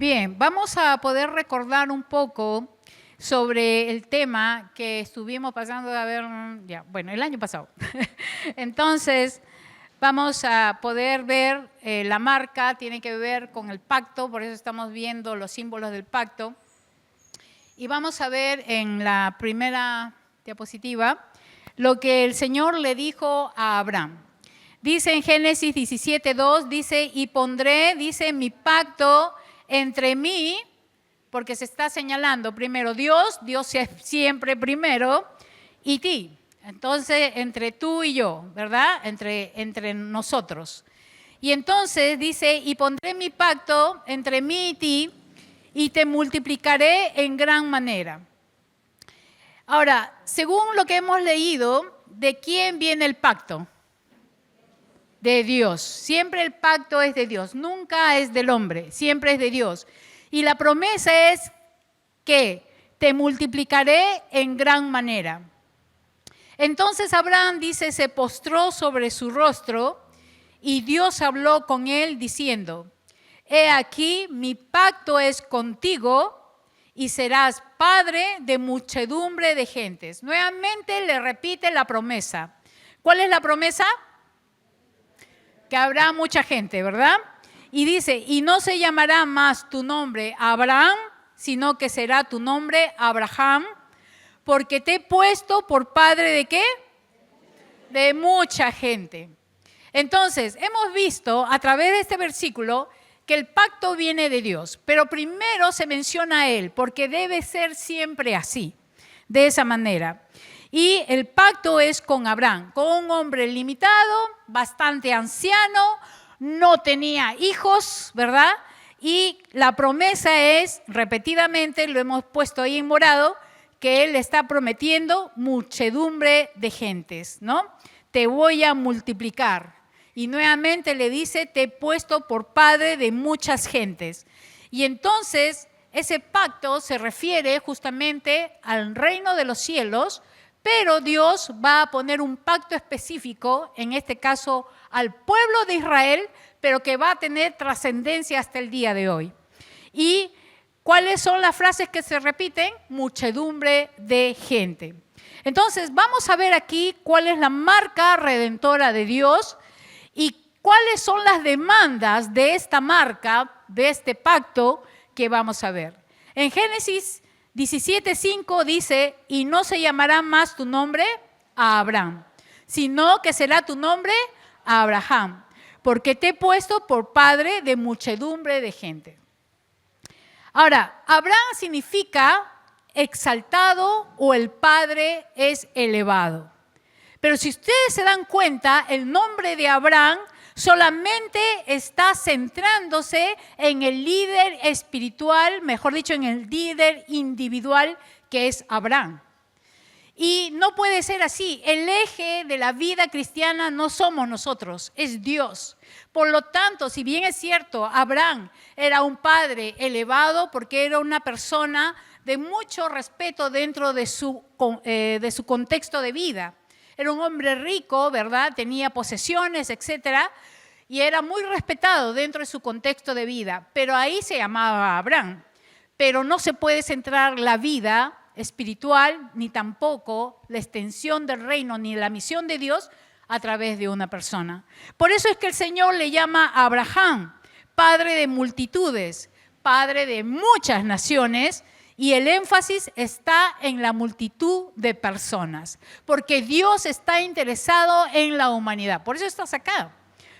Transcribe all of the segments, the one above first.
bien, vamos a poder recordar un poco sobre el tema que estuvimos pasando a ver, el año pasado. Entonces, vamos a poder ver, la marca tiene que ver con el pacto, por eso estamos viendo los símbolos del pacto. Y vamos a ver en la primera diapositiva lo que el Señor le dijo a Abraham. Dice en Génesis 17:2, dice, y pondré, dice, mi pacto entre mí, porque se está señalando primero Dios es siempre primero, y ti. Entonces, entre tú y yo, ¿verdad? Entre nosotros. Y entonces dice, y pondré mi pacto entre mí y ti, y te multiplicaré en gran manera. Ahora, según lo que hemos leído, ¿de quién viene el pacto? De Dios. Siempre el pacto es de Dios, nunca es del hombre, siempre es de Dios. Y la promesa es que te multiplicaré en gran manera. Entonces Abraham, dice, se postró sobre su rostro y Dios habló con él diciendo, he aquí, mi pacto es contigo y serás padre de muchedumbre de gentes. Nuevamente le repite la promesa. ¿Cuál es la promesa? Que habrá mucha gente, ¿verdad? Y dice, y no se llamará más tu nombre Abraham, sino que será tu nombre Abraham, porque te he puesto por padre ¿de qué? De mucha gente. Entonces, hemos visto a través de este versículo que el pacto viene de Dios, pero primero se menciona a Él, porque debe ser siempre así, de esa manera. Y el pacto es con Abraham, con un hombre limitado, bastante anciano, no tenía hijos, ¿verdad? Y la promesa es, repetidamente, lo hemos puesto ahí en morado, que él está prometiendo muchedumbre de gentes, ¿no? Te voy a multiplicar. Y nuevamente le dice, te he puesto por padre de muchas gentes. Y entonces, ese pacto se refiere justamente al reino de los cielos, pero Dios va a poner un pacto específico, en este caso al pueblo de Israel, pero que va a tener trascendencia hasta el día de hoy. ¿Y cuáles son las frases que se repiten? Muchedumbre de gente. Entonces, vamos a ver aquí cuál es la marca redentora de Dios y cuáles son las demandas de esta marca, de este pacto que vamos a ver. En Génesis 17:5 dice, y no se llamará más tu nombre a Abraham, sino que será tu nombre a Abraham, porque te he puesto por padre de muchedumbre de gente. Ahora, Abraham significa exaltado o el padre es elevado. Pero si ustedes se dan cuenta, el nombre de Abraham solamente está centrándose en el líder espiritual, mejor dicho, en el líder individual que es Abraham. Y no puede ser así. El eje de la vida cristiana no somos nosotros, es Dios. Por lo tanto, si bien es cierto, Abraham era un padre elevado porque era una persona de mucho respeto dentro de su contexto de vida. Era un hombre rico, ¿verdad? Tenía posesiones, etcétera, y era muy respetado dentro de su contexto de vida. Pero ahí se llamaba Abraham. Pero no se puede centrar la vida espiritual, ni tampoco la extensión del reino, ni la misión de Dios a través de una persona. Por eso es que el Señor le llama a Abraham, padre de multitudes, padre de muchas naciones, y el énfasis está en la multitud de personas, porque Dios está interesado en la humanidad. Por eso estás acá.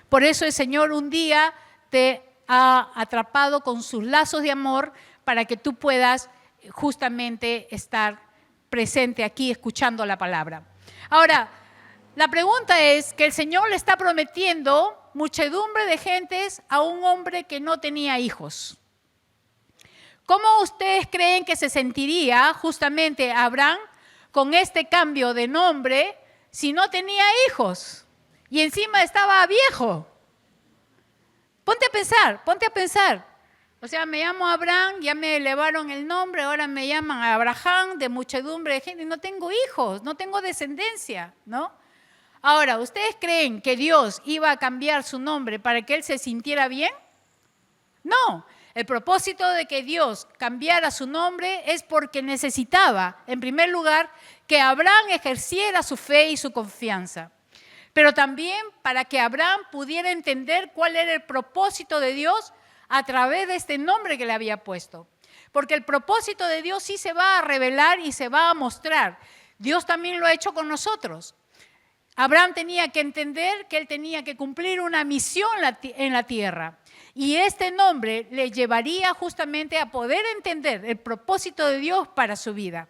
Por eso el Señor un día te ha atrapado con sus lazos de amor para que tú puedas justamente estar presente aquí escuchando la palabra. Ahora, la pregunta es que el Señor le está prometiendo muchedumbre de gentes a un hombre que no tenía hijos. ¿Cómo ustedes creen que se sentiría justamente Abraham con este cambio de nombre si no tenía hijos y encima estaba viejo? Ponte a pensar. O sea, me llamo Abraham, ya me elevaron el nombre, ahora me llaman Abraham de muchedumbre de gente y no tengo hijos, no tengo descendencia, ¿no? Ahora, ¿ustedes creen que Dios iba a cambiar su nombre para que él se sintiera bien? No. El propósito de que Dios cambiara su nombre es porque necesitaba, en primer lugar, que Abraham ejerciera su fe y su confianza. Pero también para que Abraham pudiera entender cuál era el propósito de Dios a través de este nombre que le había puesto. Porque el propósito de Dios sí se va a revelar y se va a mostrar. Dios también lo ha hecho con nosotros. Abraham tenía que entender que él tenía que cumplir una misión en la tierra. Y este nombre le llevaría justamente a poder entender el propósito de Dios para su vida.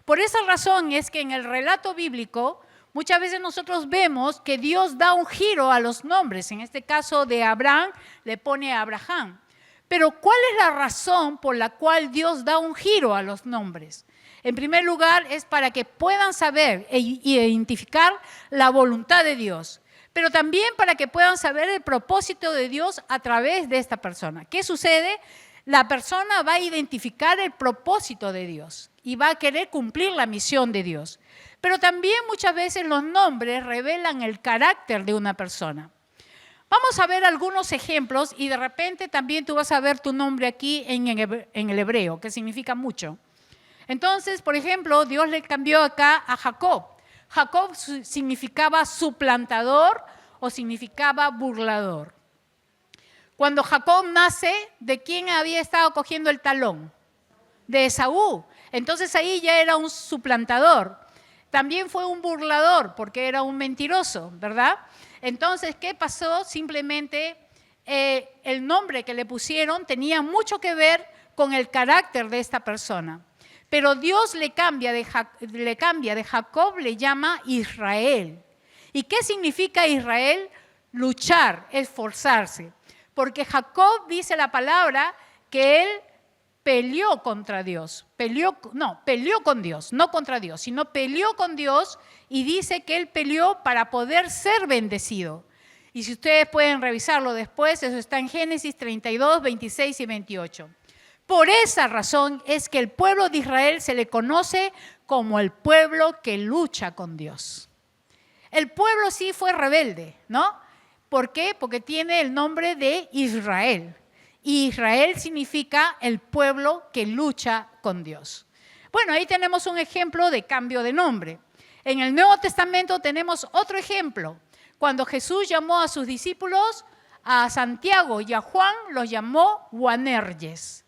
Por esa razón es que en el relato bíblico muchas veces nosotros vemos que Dios da un giro a los nombres. En este caso de Abraham le pone Abraham. Pero ¿cuál es la razón por la cual Dios da un giro a los nombres? En primer lugar es para que puedan saber e identificar la voluntad de Dios. Pero también para que puedan saber el propósito de Dios a través de esta persona. ¿Qué sucede? La persona va a identificar el propósito de Dios y va a querer cumplir la misión de Dios. Pero también muchas veces los nombres revelan el carácter de una persona. Vamos a ver algunos ejemplos y de repente también tú vas a ver tu nombre aquí en el hebreo, que significa mucho. Entonces, por ejemplo, Dios le cambió acá a Jacob. Jacob significaba suplantador o significaba burlador. Cuando Jacob nace, ¿de quién había estado cogiendo el talón? De Esaú. Entonces ahí ya era un suplantador. También fue un burlador porque era un mentiroso, ¿verdad? Entonces, ¿qué pasó? Simplemente el nombre que le pusieron tenía mucho que ver con el carácter de esta persona. Pero Dios le cambia de Jacob, le llama Israel. ¿Y qué significa Israel? Luchar, esforzarse. Porque Jacob dice la palabra que él peleó contra Dios. Peleó con Dios, no contra Dios, sino peleó con Dios y dice que él peleó para poder ser bendecido. Y si ustedes pueden revisarlo después, eso está en Génesis 32, 26 y 28. Por esa razón es que el pueblo de Israel se le conoce como el pueblo que lucha con Dios. El pueblo sí fue rebelde, ¿no? ¿Por qué? Porque tiene el nombre de Israel. Y Israel significa el pueblo que lucha con Dios. Bueno, ahí tenemos un ejemplo de cambio de nombre. En el Nuevo Testamento tenemos otro ejemplo. Cuando Jesús llamó a sus discípulos, a Santiago y a Juan, los llamó Boanerges.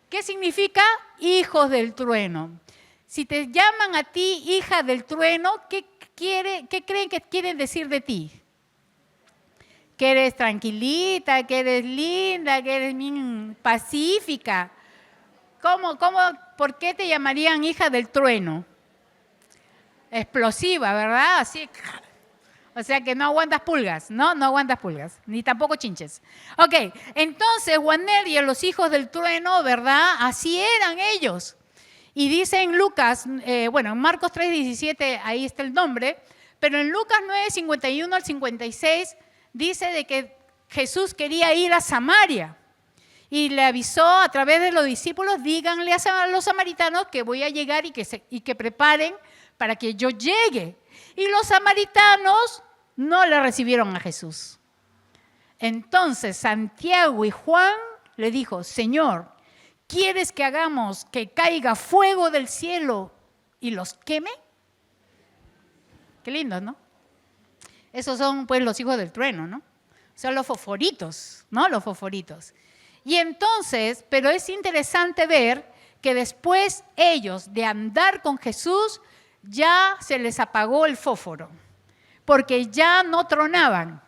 ¿Qué significa? Hijos del trueno. Si te llaman a ti hija del trueno, ¿qué creen que quieren decir de ti? Que eres tranquilita, que eres linda, que eres pacífica. ¿Por qué te llamarían hija del trueno? Explosiva, ¿verdad? Así. O sea que no aguantas pulgas, ¿no? No aguantas pulgas, ni tampoco chinches. Ok, entonces Boanerges, los hijos del trueno, ¿verdad? Así eran ellos. Y dice en Lucas, en Marcos 3:17, ahí está el nombre, pero en Lucas 9:51 al 56 dice de que Jesús quería ir a Samaria. Y le avisó a través de los discípulos, díganle a los samaritanos que voy a llegar y que preparen para que yo llegue. Y los samaritanos no le recibieron a Jesús. Entonces Santiago y Juan le dijo, Señor, ¿quieres que hagamos que caiga fuego del cielo y los queme? Qué lindo, ¿no? Esos son pues los hijos del trueno, ¿no? Son los fosforitos, ¿no? Los fosforitos. Y entonces, pero es interesante ver que después ellos de andar con Jesús, ya se les apagó el fósforo, porque ya no tronaban.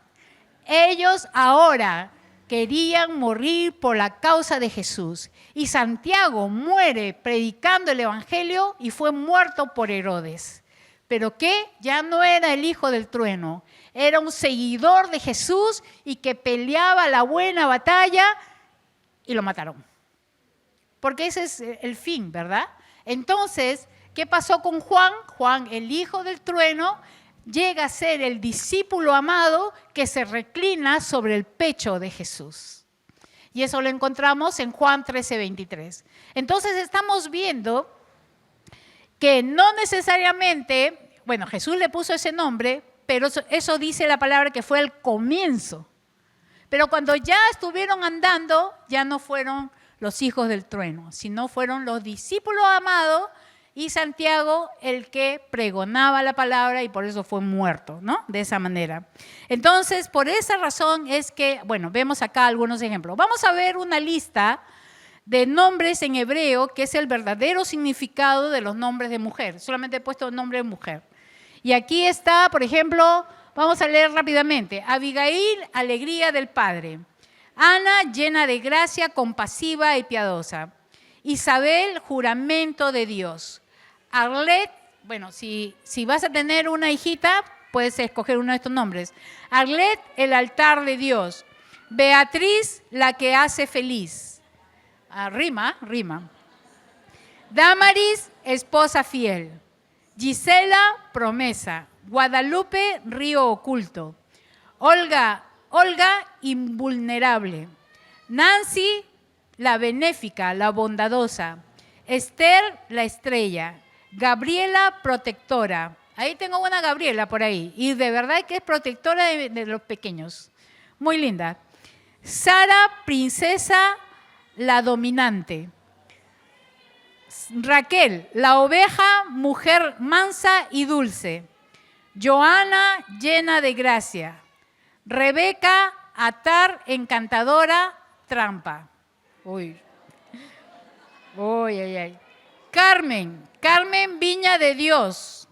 Ellos ahora querían morir por la causa de Jesús. Y Santiago muere predicando el evangelio y fue muerto por Herodes. ¿Pero qué? Ya no era el hijo del trueno, era un seguidor de Jesús y que peleaba la buena batalla y lo mataron. Porque ese es el fin, ¿verdad? Entonces, ¿qué pasó con Juan? Juan, el hijo del trueno, llega a ser el discípulo amado que se reclina sobre el pecho de Jesús. Y eso lo encontramos en Juan 13:23. Entonces estamos viendo que no necesariamente, Jesús le puso ese nombre, pero eso dice la palabra que fue el comienzo. Pero cuando ya estuvieron andando, ya no fueron los hijos del trueno, sino fueron los discípulos amados y Santiago el que pregonaba la palabra y por eso fue muerto, ¿no? De esa manera. Entonces, por esa razón es que, bueno, vemos acá algunos ejemplos. Vamos a ver una lista de nombres en hebreo, que es el verdadero significado de los nombres de mujer. Solamente he puesto el nombre de mujer. Y aquí está, por ejemplo, vamos a leer rápidamente. Abigail, alegría del Padre. Ana, llena de gracia, compasiva y piadosa. Isabel, juramento de Dios. Arlet, bueno, si vas a tener una hijita, puedes escoger uno de estos nombres. Arlet, el altar de Dios. Beatriz, la que hace feliz. Rima. Damaris, esposa fiel. Gisela, promesa. Guadalupe, río oculto. Olga, invulnerable. Nancy, la benéfica, la bondadosa. Esther, la estrella. Gabriela, protectora. Ahí tengo una Gabriela por ahí. Y de verdad que es protectora de los pequeños. Muy linda. Sara, princesa, la dominante. Raquel, la oveja, mujer mansa y dulce. Joana, llena de gracia. Rebeca, atar, encantadora, trampa. Uy. Carmen, viña de Dios.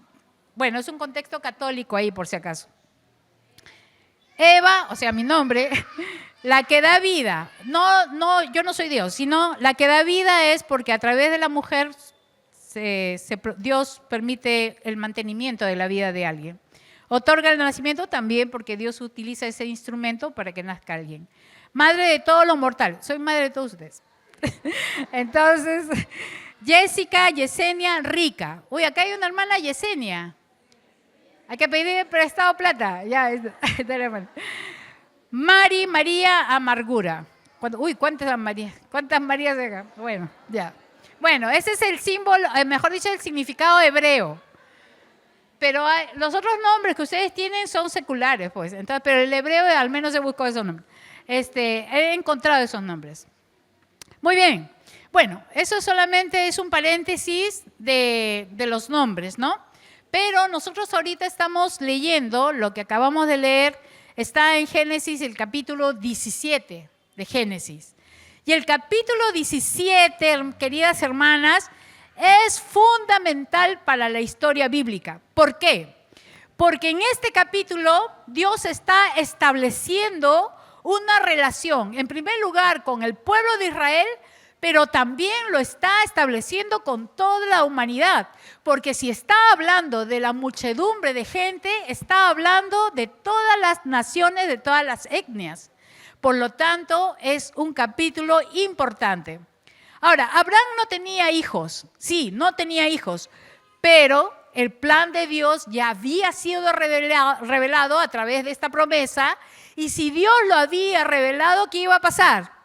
Bueno, es un contexto católico ahí por si acaso. Eva, o sea, mi nombre, la que da vida. No, yo no soy Dios, sino la que da vida es porque a través de la mujer Dios permite el mantenimiento de la vida de alguien. Otorga el nacimiento también porque Dios utiliza ese instrumento para que nazca alguien. Madre de todos los mortales. Soy madre de todos ustedes. Entonces, Jessica, Yesenia, Rica. Uy, acá hay una hermana Yesenia. Hay que pedir prestado plata. Ya, Mari, María, amargura. Uy, ¿cuántas Marías? ¿Cuántas Marías de acá? Bueno, ya. Bueno, ese es el símbolo, mejor dicho, el significado hebreo. Pero los otros nombres que ustedes tienen son seculares, pues. Entonces, pero el hebreo al menos se buscó esos nombres. He encontrado esos nombres. Muy bien. Bueno, eso solamente es un paréntesis de los nombres, ¿no? Pero nosotros ahorita estamos leyendo, lo que acabamos de leer, está en Génesis, el capítulo 17 de Génesis. Y el capítulo 17, queridas hermanas, es fundamental para la historia bíblica. ¿Por qué? Porque en este capítulo Dios está estableciendo una relación, en primer lugar, con el pueblo de Israel, pero también lo está estableciendo con toda la humanidad. Porque si está hablando de la muchedumbre de gente, está hablando de todas las naciones, de todas las etnias. Por lo tanto, es un capítulo importante. Ahora, Abraham no tenía hijos. Sí, no tenía hijos, pero el plan de Dios ya había sido revelado a través de esta promesa. Y si Dios lo había revelado, ¿qué iba a pasar?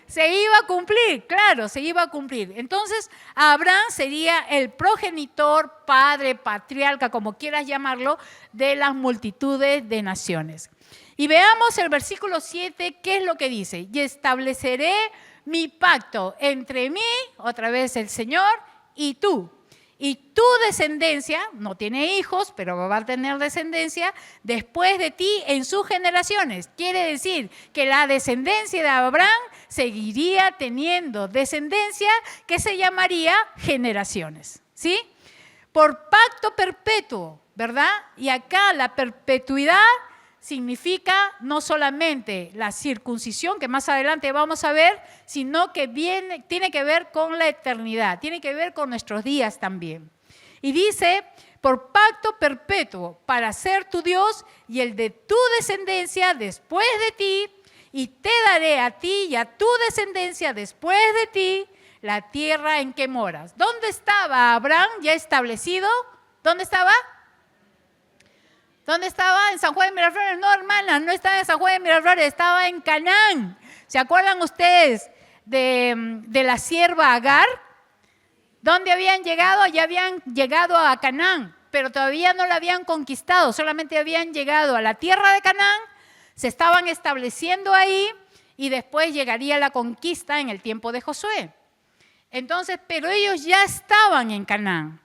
Se iba a cumplir, claro, se iba a cumplir. Entonces, Abraham sería el progenitor, padre, patriarca, como quieras llamarlo, de las multitudes de naciones. Y veamos el versículo 7, ¿qué es lo que dice? Y estableceré mi pacto entre mí, otra vez el Señor, y tú. Y tu descendencia, no tiene hijos, pero va a tener descendencia, después de ti en sus generaciones. Quiere decir que la descendencia de Abraham seguiría teniendo descendencia que se llamaría generaciones, ¿sí? Por pacto perpetuo, ¿verdad? Y acá la perpetuidad significa no solamente la circuncisión, que más adelante vamos a ver, sino que tiene que ver con la eternidad, tiene que ver con nuestros días también. Y dice, por pacto perpetuo, para ser tu Dios y el de tu descendencia después de ti, y te daré a ti y a tu descendencia después de ti la tierra en que moras. ¿Dónde estaba Abraham ya establecido? ¿Dónde estaba? ¿Dónde estaba? En San Juan de Miraflores. No, hermanas, no estaba en San Juan de Miraflores, estaba en Canaán. ¿Se acuerdan ustedes de la sierva Agar? ¿Dónde habían llegado? Ya habían llegado a Canaán, pero todavía no la habían conquistado, solamente habían llegado a la tierra de Canaán, Se estaban estableciendo ahí y después llegaría la conquista en el tiempo de Josué. Entonces, pero ellos ya estaban en Canaán.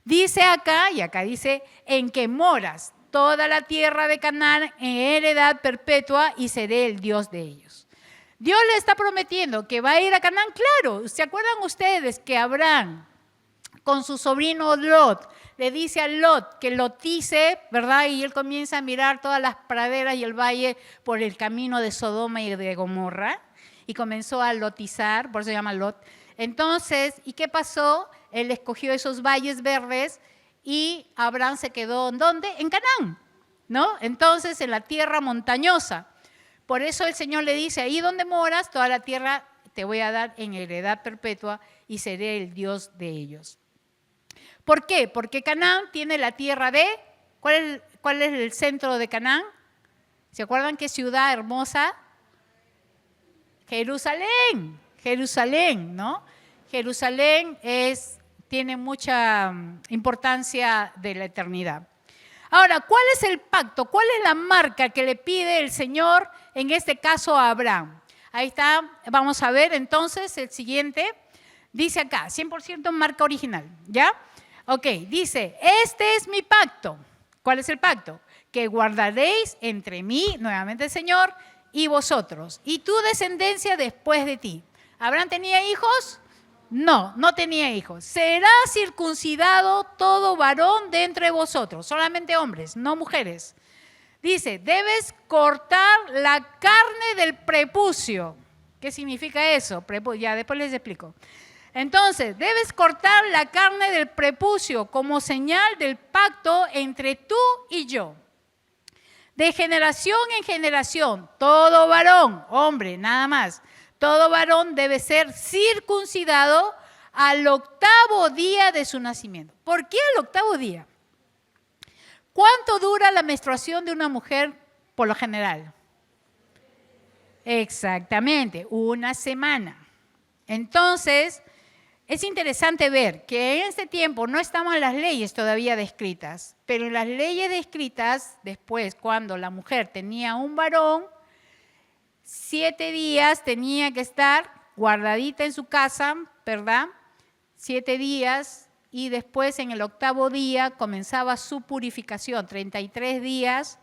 Dice acá, y acá dice, en que moras toda la tierra de Canaán en heredad perpetua y seré el Dios de ellos. Dios le está prometiendo que va a ir a Canaán, claro. ¿Se acuerdan ustedes que Abraham, con su sobrino Lot, le dice a Lot que lotice, ¿verdad? Y él comienza a mirar todas las praderas y el valle por el camino de Sodoma y de Gomorra, y comenzó a lotizar, por eso se llama Lot. Entonces, ¿y qué pasó? Él escogió esos valles verdes y Abraham se quedó, ¿en dónde? En Canaán, ¿no? Entonces, en la tierra montañosa. Por eso el Señor le dice, ahí donde moras, toda la tierra te voy a dar en heredad perpetua y seré el Dios de ellos. ¿Por qué? Porque Canaán tiene la tierra de, ¿cuál es el centro de Canaán? ¿Se acuerdan qué ciudad hermosa? Jerusalén, Jerusalén, ¿no? Jerusalén tiene mucha importancia de la eternidad. Ahora, ¿cuál es el pacto? ¿Cuál es la marca que le pide el Señor, en este caso a Abraham? Ahí está, vamos a ver entonces el siguiente. Dice acá, 100% marca original, ¿ya? Ok, dice, este es mi pacto. ¿Cuál es el pacto? Que guardaréis entre mí, nuevamente el Señor, y vosotros, y tu descendencia después de ti. ¿Abraham tenía hijos? No, no tenía hijos. Será circuncidado todo varón de entre vosotros, solamente hombres, no mujeres. Dice, debes cortar la carne del prepucio. ¿Qué significa eso? Ya después les explico. Entonces, debes cortar la carne del prepucio como señal del pacto entre tú y yo. De generación en generación, todo varón, hombre, nada más, todo varón debe ser circuncidado al 8º día de su nacimiento. ¿Por qué al 8º día? ¿Cuánto dura la menstruación de una mujer por lo general? Exactamente, una semana. Entonces, es interesante ver que en este tiempo no estaban las leyes todavía descritas, pero en las leyes descritas, después, cuando la mujer tenía un varón, 7 días tenía que estar guardadita en su casa, ¿verdad? 7 días, y después en el 8º día comenzaba su purificación, 33 días,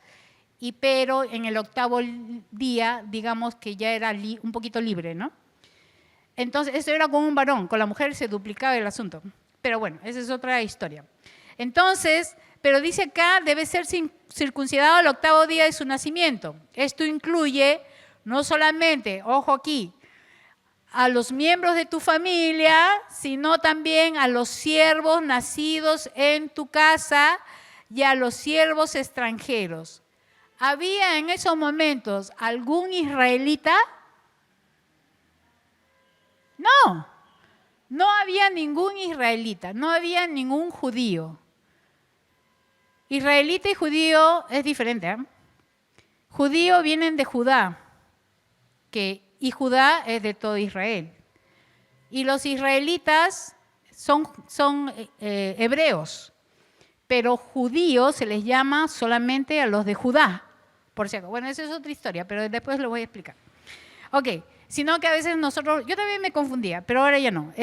pero en el 8º día, digamos que ya era un poquito libre, ¿no? Entonces, eso era con un varón, con la mujer se duplicaba el asunto. Pero bueno, esa es otra historia. Entonces, pero dice acá, debe ser circuncidado al 8º día de su nacimiento. Esto incluye no solamente, ojo aquí, a los miembros de tu familia, sino también a los siervos nacidos en tu casa y a los siervos extranjeros. ¿Había en esos momentos algún israelita? No, no había ningún israelita, no había ningún judío. Israelita y judío es diferente, ¿eh? Judío vienen de Judá, y Judá es de todo Israel. Y los israelitas son hebreos, pero judíos se les llama solamente a los de Judá, por si acaso. Bueno, esa es otra historia, pero después lo voy a explicar. Ok. Sino que a veces yo también me confundía, pero ahora ya no,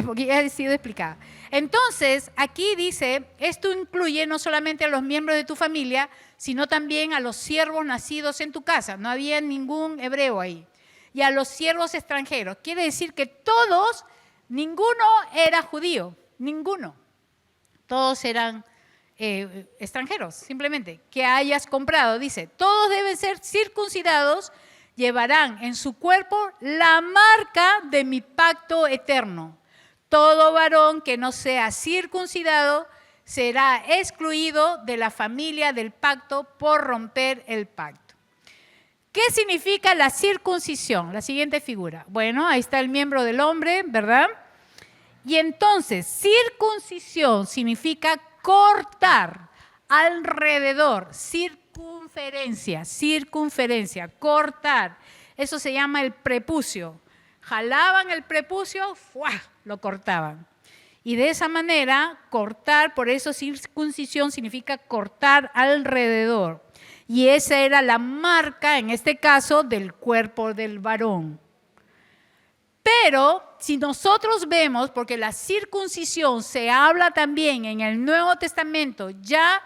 porque ya ha sido explicada. Entonces, aquí dice, esto incluye no solamente a los miembros de tu familia, sino también a los siervos nacidos en tu casa. No había ningún hebreo ahí. Y a los siervos extranjeros. Quiere decir que todos, ninguno era judío, ninguno. Todos eran extranjeros, simplemente, que hayas comprado. Dice, todos deben ser circuncidados, llevarán en su cuerpo la marca de mi pacto eterno. Todo varón que no sea circuncidado será excluido de la familia del pacto por romper el pacto. ¿Qué significa la circuncisión? La siguiente figura. Bueno, ahí está el miembro del hombre, ¿verdad? Y entonces, circuncisión significa cortar alrededor, circunferencia, cortar. Eso se llama el prepucio. Jalaban el prepucio, ¡fua!, lo cortaban. Y de esa manera, cortar, por eso circuncisión significa cortar alrededor. Y esa era la marca, en este caso, del cuerpo del varón. Pero si nosotros vemos, porque la circuncisión se habla también en el Nuevo Testamento, ya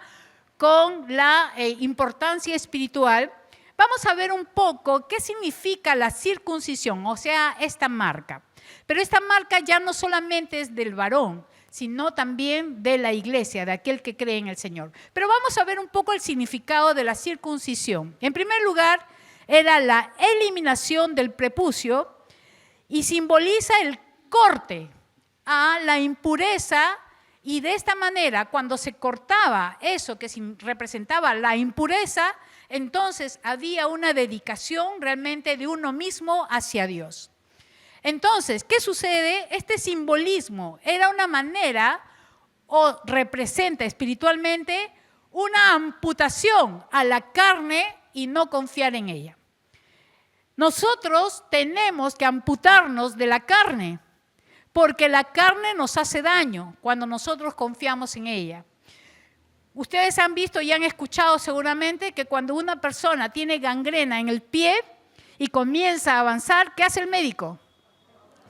con la importancia espiritual, vamos a ver un poco qué significa la circuncisión, o sea, esta marca. Pero esta marca ya no solamente es del varón, sino también de la iglesia, de aquel que cree en el Señor. Pero vamos a ver un poco el significado de la circuncisión. En primer lugar, era la eliminación del prepucio y simboliza el corte a la impureza, y de esta manera, cuando se cortaba eso que representaba la impureza, entonces había una dedicación realmente de uno mismo hacia Dios. Entonces, ¿qué sucede? Este simbolismo era una manera, o representa espiritualmente, una amputación a la carne y no confiar en ella. Nosotros tenemos que amputarnos de la carne, porque la carne nos hace daño cuando nosotros confiamos en ella. Ustedes han visto y han escuchado seguramente que cuando una persona tiene gangrena en el pie y comienza a avanzar, ¿qué hace el médico?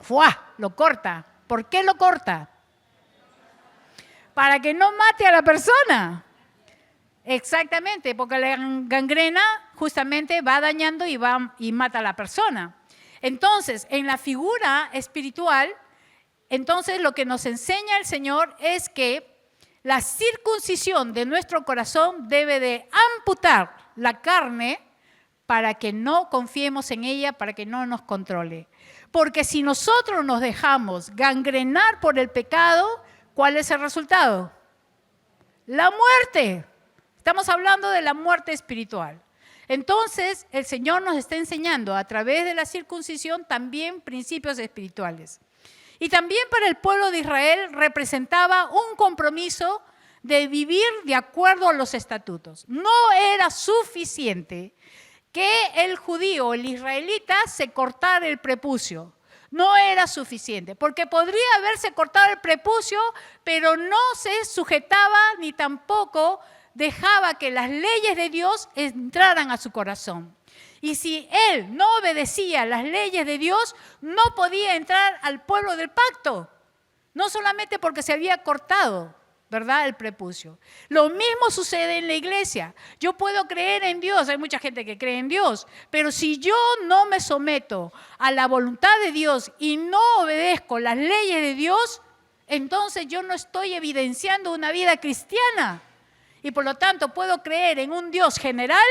¡Fua! Lo corta. ¿Por qué lo corta? Para que no mate a la persona. Exactamente, porque la gangrena justamente va dañando y mata a la persona. Entonces, en la figura espiritual, entonces lo que nos enseña el Señor es que la circuncisión de nuestro corazón debe de amputar la carne para que no confiemos en ella, para que no nos controle. Porque si nosotros nos dejamos gangrenar por el pecado, ¿cuál es el resultado? La muerte. Estamos hablando de la muerte espiritual. Entonces, el Señor nos está enseñando a través de la circuncisión también principios espirituales. Y también para el pueblo de Israel representaba un compromiso de vivir de acuerdo a los estatutos. No era suficiente que el judío, el israelita, se cortara el prepucio. No era suficiente, porque podría haberse cortado el prepucio, pero no se sujetaba ni tampoco dejaba que las leyes de Dios entraran a su corazón. Y si él no obedecía las leyes de Dios, no podía entrar al pueblo del pacto. No solamente porque se había cortado, ¿verdad?, el prepucio. Lo mismo sucede en la iglesia. Yo puedo creer en Dios, hay mucha gente que cree en Dios, pero si yo no me someto a la voluntad de Dios y no obedezco las leyes de Dios, entonces yo no estoy evidenciando una vida cristiana. Y por lo tanto puedo creer en un Dios general,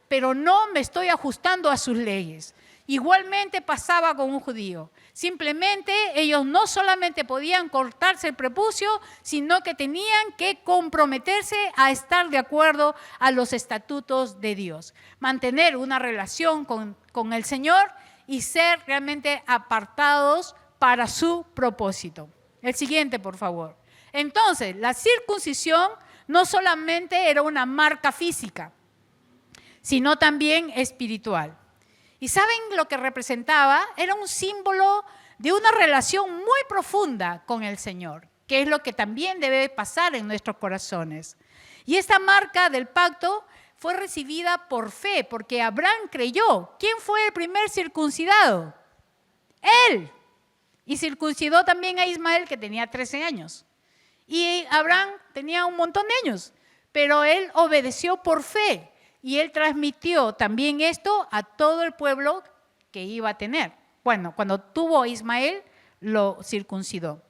pero no me estoy ajustando a sus leyes. Igualmente pasaba con un judío. Simplemente ellos no solamente podían cortarse el prepucio, sino que tenían que comprometerse a estar de acuerdo a los estatutos de Dios. Mantener una relación con el Señor y ser realmente apartados para su propósito. El siguiente, por favor. Entonces, la circuncisión no solamente era una marca física, sino también espiritual. ¿Y saben lo que representaba? Era un símbolo de una relación muy profunda con el Señor, que es lo que también debe pasar en nuestros corazones. Y esta marca del pacto fue recibida por fe, porque Abraham creyó. ¿Quién fue el primer circuncidado? Él. Y circuncidó también a Ismael, que tenía 13 años. Y Abraham tenía un montón de años, pero él obedeció por fe. Y él transmitió también esto a todo el pueblo que iba a tener. Bueno, cuando tuvo a Ismael, lo circuncidó.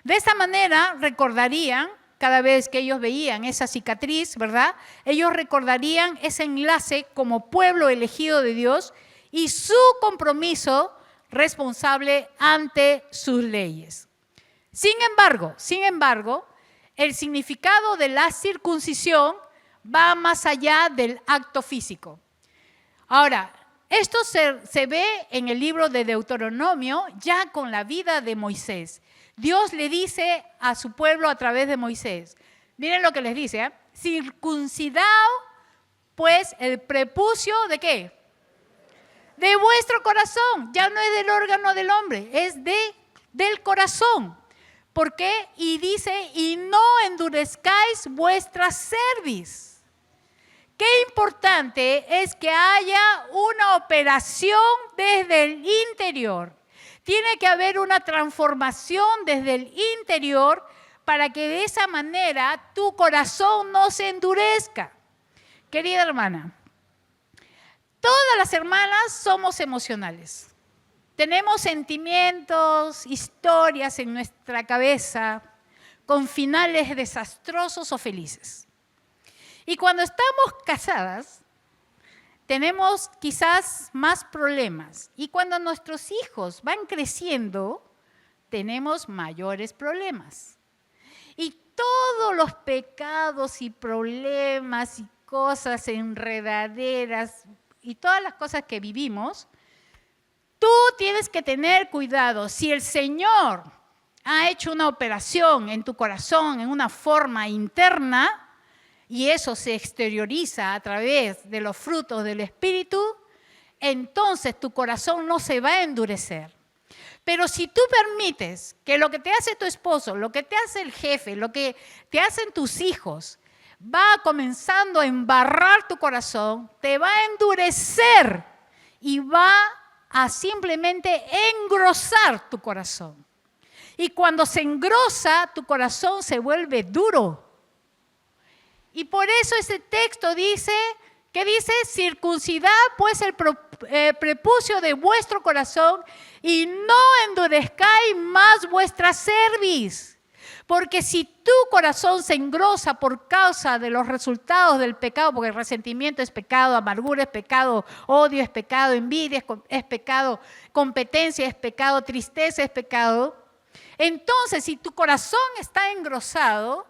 De esta manera recordarían, cada vez que ellos veían esa cicatriz, ¿verdad? Ellos recordarían ese enlace como pueblo elegido de Dios y su compromiso responsable ante sus leyes. Sin embargo, el significado de la circuncisión va más allá del acto físico. Ahora, esto se ve en el libro de Deuteronomio ya con la vida de Moisés. Dios le dice a su pueblo a través de Moisés, miren lo que les dice, circuncidaos pues el prepucio ¿de qué? De vuestro corazón, ya no es del órgano del hombre, es del corazón. ¿Por qué? Y dice, y no endurezcáis vuestra cerviz. Qué importante es que haya una operación desde el interior. Tiene que haber una transformación desde el interior para que de esa manera tu corazón no se endurezca. Querida hermana, todas las hermanas somos emocionales. Tenemos sentimientos, historias en nuestra cabeza con finales desastrosos o felices. Y cuando estamos casadas, tenemos quizás más problemas. Y cuando nuestros hijos van creciendo, tenemos mayores problemas. Y todos los pecados y problemas y cosas enredaderas y todas las cosas que vivimos, tú tienes que tener cuidado. Si el Señor ha hecho una operación en tu corazón en una forma interna, y eso se exterioriza a través de los frutos del Espíritu, entonces tu corazón no se va a endurecer. Pero si tú permites que lo que te hace tu esposo, lo que te hace el jefe, lo que te hacen tus hijos, va comenzando a embarrar tu corazón, te va a endurecer y va a simplemente engrosar tu corazón. Y cuando se engrosa, tu corazón se vuelve duro. Y por eso ese texto dice, ¿qué dice? Circuncidad pues el prepucio de vuestro corazón y no endurezcáis más vuestra cerviz. Porque si tu corazón se engrosa por causa de los resultados del pecado, porque el resentimiento es pecado, amargura es pecado, odio es pecado, envidia es pecado, competencia es pecado, tristeza es pecado. Entonces, si tu corazón está engrosado,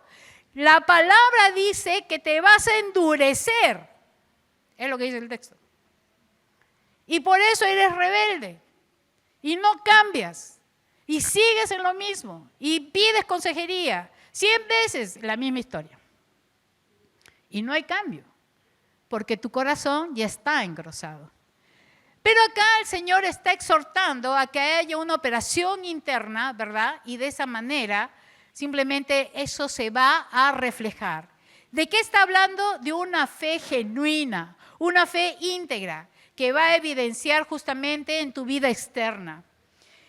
la palabra dice que te vas a endurecer. Es lo que dice el texto. Y por eso eres rebelde. Y no cambias. Y sigues en lo mismo. Y pides consejería. 100 veces la misma historia. Y no hay cambio. Porque tu corazón ya está engrosado. Pero acá el Señor está exhortando a que haya una operación interna, ¿verdad? Y de esa manera simplemente eso se va a reflejar. ¿De qué está hablando? De una fe genuina, una fe íntegra, que va a evidenciar justamente en tu vida externa.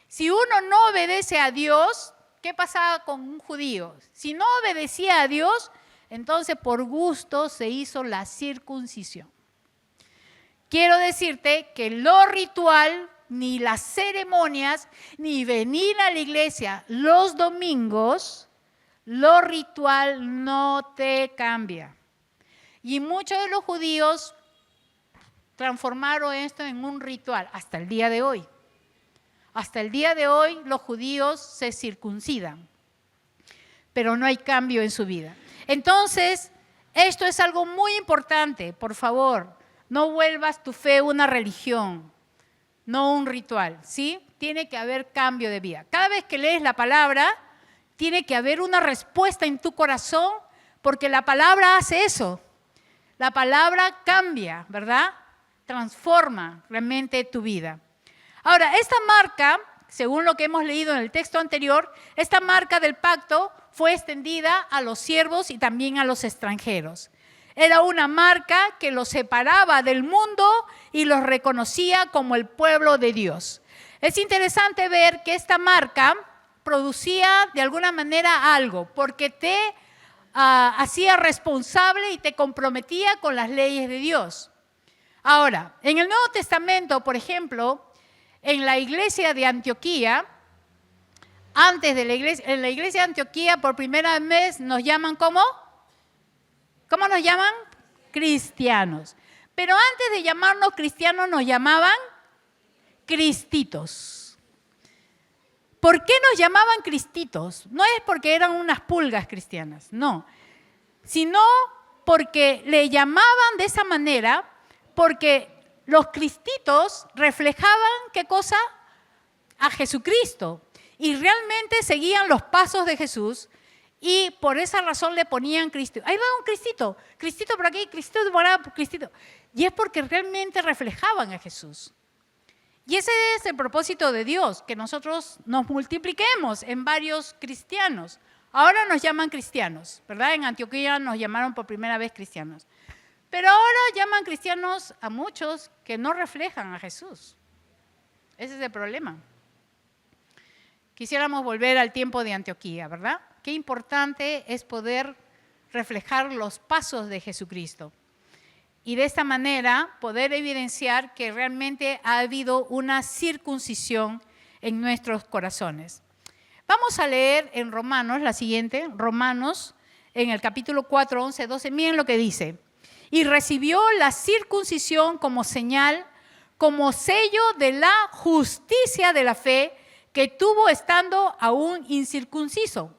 Si uno no obedece a Dios, ¿qué pasaba con un judío? Si no obedecía a Dios, entonces por gusto se hizo la circuncisión. Quiero decirte que lo ritual, ni las ceremonias, ni venir a la iglesia los domingos, lo ritual no te cambia. Y muchos de los judíos transformaron esto en un ritual hasta el día de hoy. Hasta el día de hoy los judíos se circuncidan, pero no hay cambio en su vida. Entonces, esto es algo muy importante, por favor, no vuelvas tu fe una religión. No un ritual, ¿sí? Tiene que haber cambio de vida. Cada vez que lees la palabra, tiene que haber una respuesta en tu corazón, porque la palabra hace eso. La palabra cambia, ¿verdad? Transforma realmente tu vida. Ahora, esta marca, según lo que hemos leído en el texto anterior, esta marca del pacto fue extendida a los siervos y también a los extranjeros. Era una marca que los separaba del mundo y los reconocía como el pueblo de Dios. Es interesante ver que esta marca producía de alguna manera algo, porque te hacía responsable y te comprometía con las leyes de Dios. Ahora, en el Nuevo Testamento, por ejemplo, en la iglesia de Antioquía, en la iglesia de Antioquía por primera vez nos llaman ¿cómo? ¿Cómo nos llaman? Cristianos. Pero antes de llamarnos cristianos nos llamaban cristitos. ¿Por qué nos llamaban cristitos? No es porque eran unas pulgas cristianas, no. Sino porque le llamaban de esa manera porque los cristitos reflejaban, ¿qué cosa? A Jesucristo. Y realmente seguían los pasos de Jesús. Y por esa razón le ponían Cristo. Ahí va un Cristito, Cristito por aquí, Cristito por allá, Cristito. Y es porque realmente reflejaban a Jesús. Y ese es el propósito de Dios, que nosotros nos multipliquemos en varios cristianos. Ahora nos llaman cristianos, ¿verdad? En Antioquía nos llamaron por primera vez cristianos. Pero ahora llaman cristianos a muchos que no reflejan a Jesús. Ese es el problema. Quisiéramos volver al tiempo de Antioquía, ¿verdad? Qué importante es poder reflejar los pasos de Jesucristo. Y de esta manera poder evidenciar que realmente ha habido una circuncisión en nuestros corazones. Vamos a leer en Romanos, la siguiente, Romanos, en el capítulo 4, 11, 12. Miren lo que dice. Y recibió la circuncisión como señal, como sello de la justicia de la fe que tuvo estando aún incircunciso,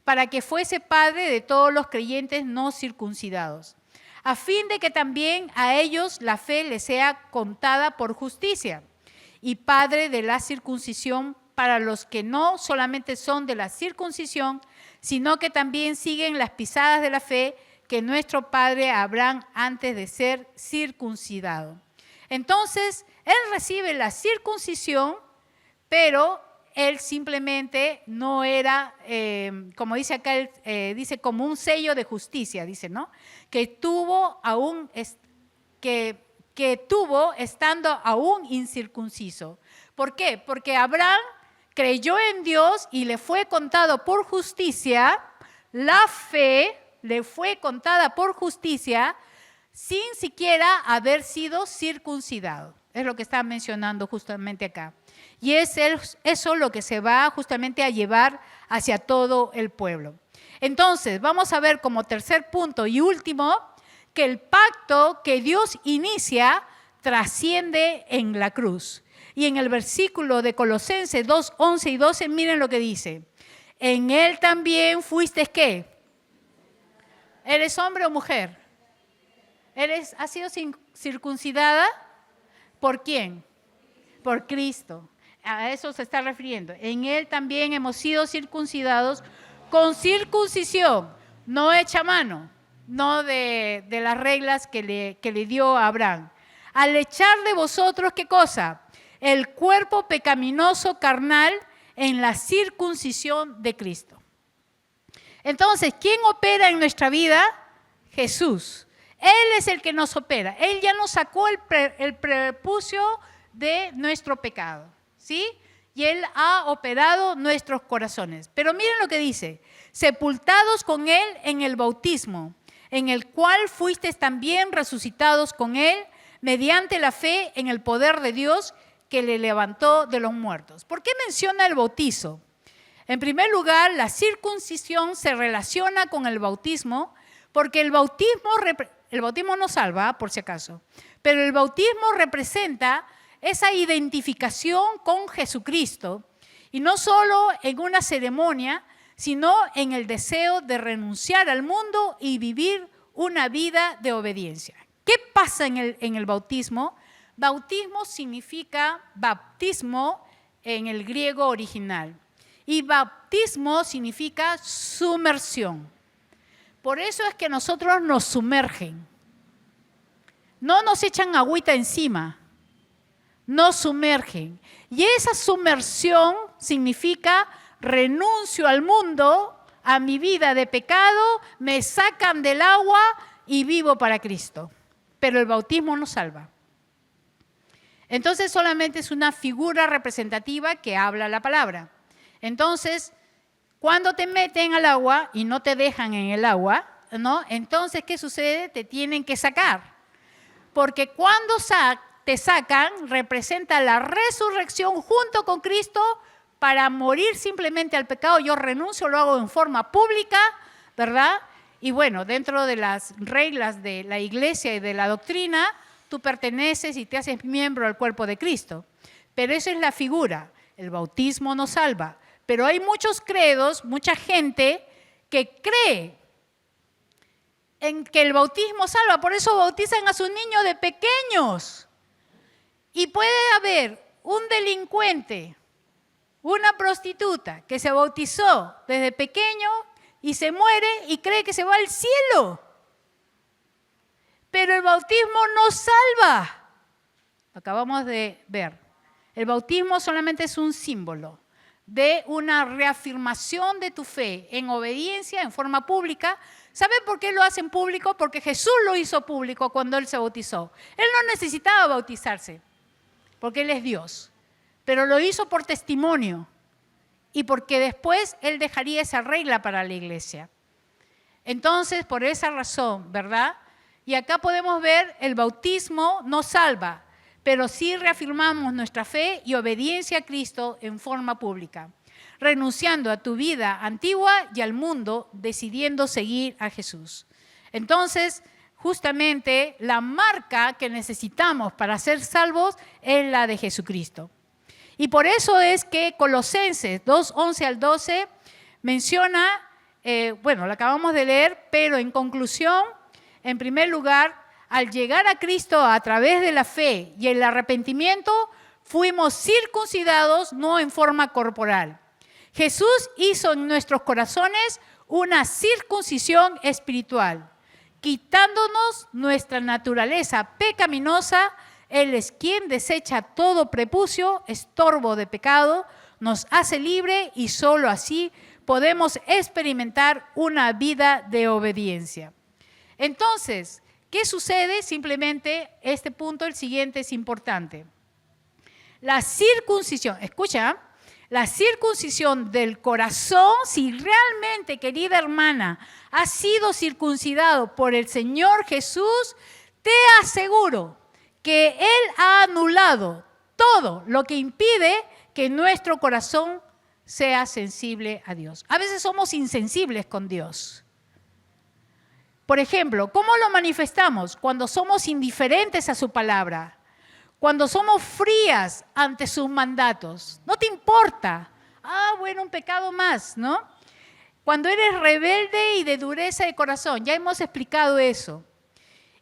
para que fuese padre de todos los creyentes no circuncidados, a fin de que también a ellos la fe les sea contada por justicia, y padre de la circuncisión para los que no solamente son de la circuncisión, sino que también siguen las pisadas de la fe que nuestro padre Abraham antes de ser circuncidado. Entonces, él recibe la circuncisión, pero él simplemente no era, como dice acá, dice como un sello de justicia, dice, ¿no? Que tuvo estando aún incircunciso. ¿Por qué? Porque Abraham creyó en Dios y le fue contado por justicia, la fe le fue contada por justicia sin siquiera haber sido circuncidado. Es lo que está mencionando justamente acá. Y es eso lo que se va justamente a llevar hacia todo el pueblo. Entonces, vamos a ver como tercer punto y último, que el pacto que Dios inicia trasciende en la cruz. Y en el versículo de Colosenses 2, 11 y 12, miren lo que dice. En él también fuiste, ¿qué? ¿Eres hombre o mujer? ¿Has sido circuncidada? ¿Por quién? Por Cristo. A eso se está refiriendo. En él también hemos sido circuncidados con circuncisión, no hecha a mano, no de las reglas que le dio a Abraham. Al echar de vosotros, ¿qué cosa? El cuerpo pecaminoso carnal en la circuncisión de Cristo. Entonces, ¿quién opera en nuestra vida? Jesús. Él es el que nos opera. Él ya nos sacó el prepucio de nuestro pecado, ¿sí? Y Él ha operado nuestros corazones. Pero miren lo que dice. Sepultados con Él en el bautismo, en el cual fuisteis también resucitados con Él mediante la fe en el poder de Dios que le levantó de los muertos. ¿Por qué menciona el bautizo? En primer lugar, la circuncisión se relaciona con el bautismo porque el bautismo no salva, por si acaso, pero el bautismo representa esa identificación con Jesucristo y no solo en una ceremonia, sino en el deseo de renunciar al mundo y vivir una vida de obediencia. ¿Qué pasa en el bautismo? Bautismo significa baptismo en el griego original. Y bautismo significa sumersión. Por eso es que nosotros nos sumergen. No nos echan agüita encima, nos sumergen. Y esa sumersión significa renuncio al mundo, a mi vida de pecado, me sacan del agua y vivo para Cristo. Pero el bautismo no salva. Entonces solamente es una figura representativa que habla la palabra. Entonces, cuando te meten al agua y no te dejan en el agua, ¿no? Entonces, ¿qué sucede? Te tienen que sacar. Porque cuando te sacan, representa la resurrección junto con Cristo para morir simplemente al pecado. Yo renuncio, lo hago en forma pública, ¿verdad? Y bueno, dentro de las reglas de la iglesia y de la doctrina, tú perteneces y te haces miembro del cuerpo de Cristo. Pero esa es la figura. El bautismo no salva. Pero hay muchos credos, mucha gente que cree en que el bautismo salva. Por eso bautizan a sus niños de pequeños. Y puede haber un delincuente, una prostituta que se bautizó desde pequeño y se muere y cree que se va al cielo. Pero el bautismo no salva. Lo acabamos de ver. El bautismo solamente es un símbolo de una reafirmación de tu fe en obediencia, en forma pública, ¿Saben por qué lo hacen público? Porque Jesús lo hizo público cuando Él se bautizó. Él no necesitaba bautizarse, porque Él es Dios, pero lo hizo por testimonio y porque después Él dejaría esa regla para la iglesia. Entonces, por esa razón, ¿verdad? Y acá podemos ver, el bautismo no salva, pero sí reafirmamos nuestra fe y obediencia a Cristo en forma pública, renunciando a tu vida antigua y al mundo, decidiendo seguir a Jesús. Entonces, justamente la marca que necesitamos para ser salvos es la de Jesucristo. Y por eso es que Colosenses 2:11 al 12 menciona, lo acabamos de leer, pero en conclusión, en primer lugar, al llegar a Cristo a través de la fe y el arrepentimiento, fuimos circuncidados no en forma corporal. Jesús hizo en nuestros corazones una circuncisión espiritual, quitándonos nuestra naturaleza pecaminosa. Él es quien desecha todo prepucio, estorbo de pecado, nos hace libre y solo así podemos experimentar una vida de obediencia. Entonces, ¿qué sucede? Simplemente este punto, el siguiente es importante. La circuncisión, escucha, la circuncisión del corazón, si realmente, querida hermana, has sido circuncidado por el Señor Jesús, te aseguro que Él ha anulado todo lo que impide que nuestro corazón sea sensible a Dios. A veces somos insensibles con Dios. Por ejemplo, ¿cómo lo manifestamos? Cuando somos indiferentes a su palabra, cuando somos frías ante sus mandatos. No te importa. Un pecado más, ¿no? Cuando eres rebelde y de dureza de corazón, ya hemos explicado eso.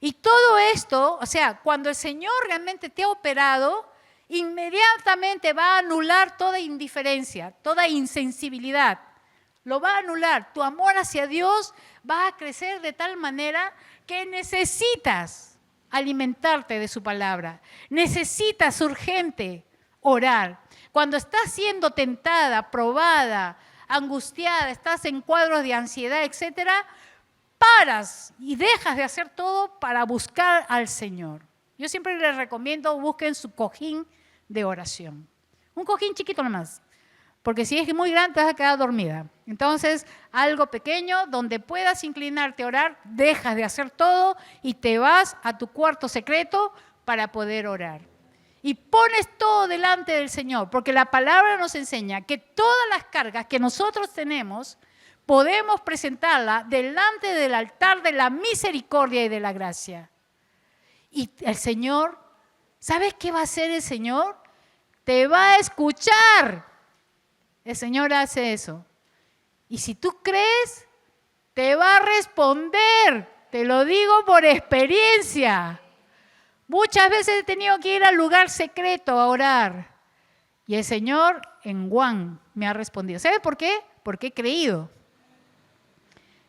Y todo esto, o sea, cuando el Señor realmente te ha operado, inmediatamente va a anular toda indiferencia, toda insensibilidad. Lo va a anular. Tu amor hacia Dios va a crecer de tal manera que necesitas alimentarte de su palabra. Necesitas urgente orar. Cuando estás siendo tentada, probada, angustiada, estás en cuadros de ansiedad, etcétera, paras y dejas de hacer todo para buscar al Señor. Yo siempre les recomiendo, busquen su cojín de oración. Un cojín chiquito nomás. Porque si es muy grande te vas a quedar dormida. Entonces, algo pequeño donde puedas inclinarte a orar, dejas de hacer todo y te vas a tu cuarto secreto para poder orar. Y pones todo delante del Señor, porque la palabra nos enseña que todas las cargas que nosotros tenemos, podemos presentarla delante del altar de la misericordia y de la gracia. Y el Señor, ¿sabes qué va a hacer el Señor? Te va a escuchar. El Señor hace eso. Y si tú crees, te va a responder. Te lo digo por experiencia. Muchas veces he tenido que ir al lugar secreto a orar. Y el Señor en Juan me ha respondido. ¿Sabe por qué? Porque he creído.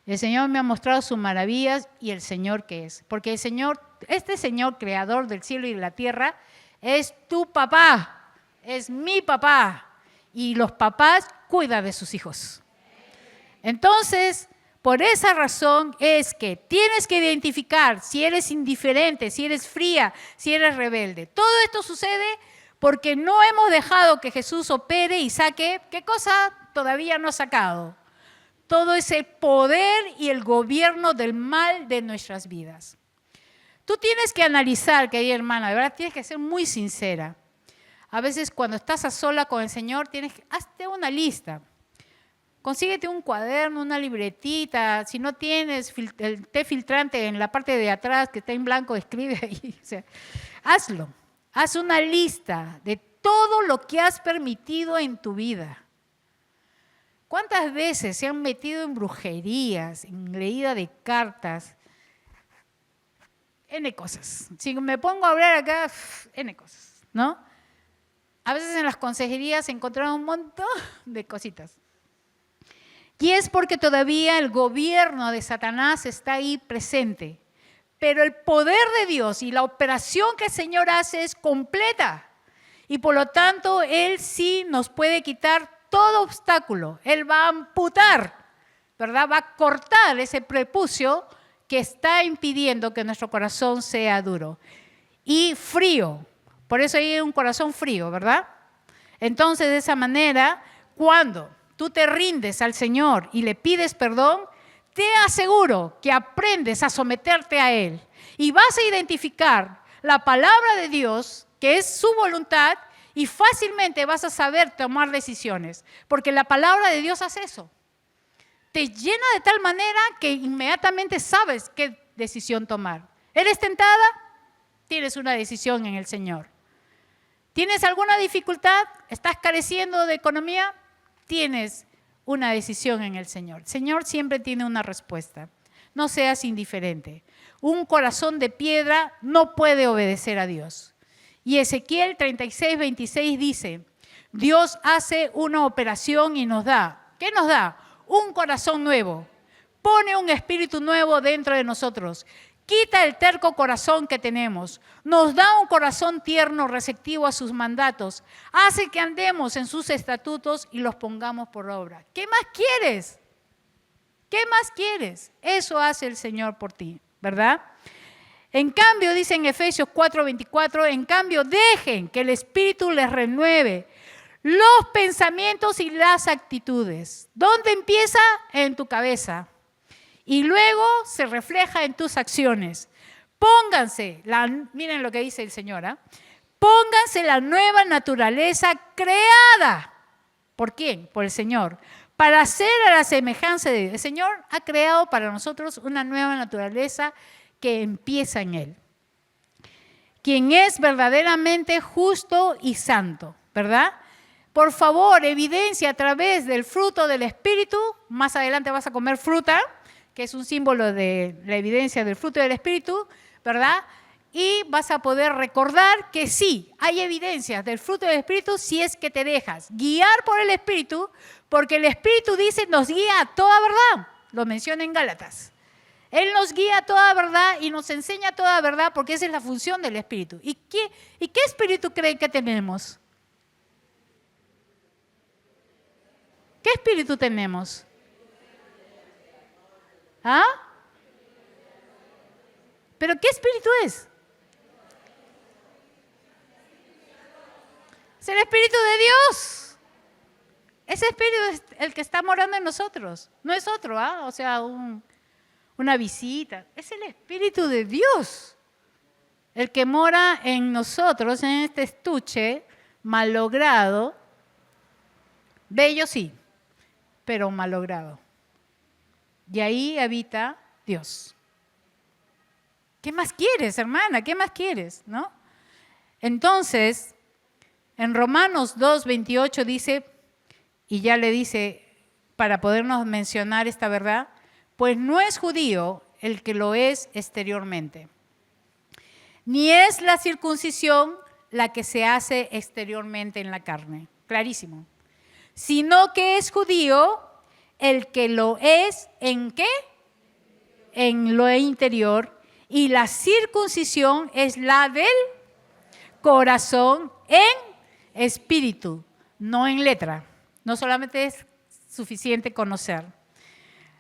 El Señor me ha mostrado sus maravillas y el Señor que es. Porque el Señor, este Señor creador del cielo y de la tierra, es tu papá, es mi papá. Y los papás cuidan de sus hijos. Entonces, por esa razón es que tienes que identificar si eres indiferente, si eres fría, si eres rebelde. Todo esto sucede porque no hemos dejado que Jesús opere y saque, ¿qué cosa todavía no ha sacado? Todo ese poder y el gobierno del mal de nuestras vidas. Tú tienes que analizar, querida hermana, de verdad tienes que ser muy sincera. A veces cuando estás a sola con el Señor, hazte una lista. Consíguete un cuaderno, una libretita. Si no tienes el té filtrante en la parte de atrás que está en blanco, escribe ahí. O sea, hazlo. Haz una lista de todo lo que has permitido en tu vida. ¿Cuántas veces se han metido en brujerías, en leída de cartas? N cosas. Si me pongo a hablar acá, N cosas, ¿no? A veces en las consejerías se encontraron un montón de cositas. Y es porque todavía el gobierno de Satanás está ahí presente. Pero el poder de Dios y la operación que el Señor hace es completa. Y por lo tanto, Él sí nos puede quitar todo obstáculo. Él va a amputar ¿verdad? Va a cortar ese prepucio que está impidiendo que nuestro corazón sea duro. Y frío, por eso hay un corazón frío, ¿verdad? Entonces, de esa manera, cuando tú te rindes al Señor y le pides perdón, te aseguro que aprendes a someterte a Él y vas a identificar la palabra de Dios, que es su voluntad, y fácilmente vas a saber tomar decisiones, porque la palabra de Dios hace eso. Te llena de tal manera que inmediatamente sabes qué decisión tomar. ¿Eres tentada? Tienes una decisión en el Señor. ¿Tienes alguna dificultad? ¿Estás careciendo de economía? Tienes una decisión en el Señor. El Señor siempre tiene una respuesta. No seas indiferente. Un corazón de piedra no puede obedecer a Dios. Y Ezequiel 36:26 dice, Dios hace una operación y nos da. ¿Qué nos da? Un corazón nuevo. Pone un espíritu nuevo dentro de nosotros. Quita el terco corazón que tenemos. Nos da un corazón tierno, receptivo a sus mandatos. Hace que andemos en sus estatutos y los pongamos por obra. ¿Qué más quieres? ¿Qué más quieres? Eso hace el Señor por ti, ¿verdad? En cambio, dice en Efesios 4:24, en cambio, dejen que el Espíritu les renueve los pensamientos y las actitudes. ¿Dónde empieza? En tu cabeza. Y luego se refleja en tus acciones. Pónganse, miren lo que dice el Señor, ¿eh? Pónganse la nueva naturaleza creada. ¿Por quién? Por el Señor. Para ser a la semejanza de Dios. El Señor ha creado para nosotros una nueva naturaleza que empieza en Él. Quien es verdaderamente justo y santo, ¿verdad? Por favor, evidencia a través del fruto del Espíritu. Más adelante vas a comer fruta, que es un símbolo de la evidencia del fruto del Espíritu, ¿verdad? Y vas a poder recordar que sí, hay evidencias del fruto del Espíritu si es que te dejas guiar por el Espíritu, porque el Espíritu dice, nos guía a toda verdad. Lo menciona en Gálatas. Él nos guía a toda verdad y nos enseña toda verdad porque esa es la función del Espíritu. ¿Y qué espíritu creen que tenemos? ¿Qué espíritu tenemos? ¿Ah? ¿Pero qué espíritu es? Es el Espíritu de Dios. Ese espíritu es el que está morando en nosotros. No es otro, ¿ah? O sea, una visita. Es el Espíritu de Dios. El que mora en nosotros, en este estuche malogrado. Bello sí, pero malogrado. Y ahí habita Dios. ¿Qué más quieres, hermana? ¿Qué más quieres? ¿No? Entonces, en Romanos 2:28 dice, y ya le dice, para podernos mencionar esta verdad, pues no es judío el que lo es exteriormente, ni es la circuncisión la que se hace exteriormente en la carne, clarísimo, sino que es judío el que lo es, ¿en qué? En lo interior, y la circuncisión es la del corazón en espíritu, no en letra. No solamente es suficiente conocer.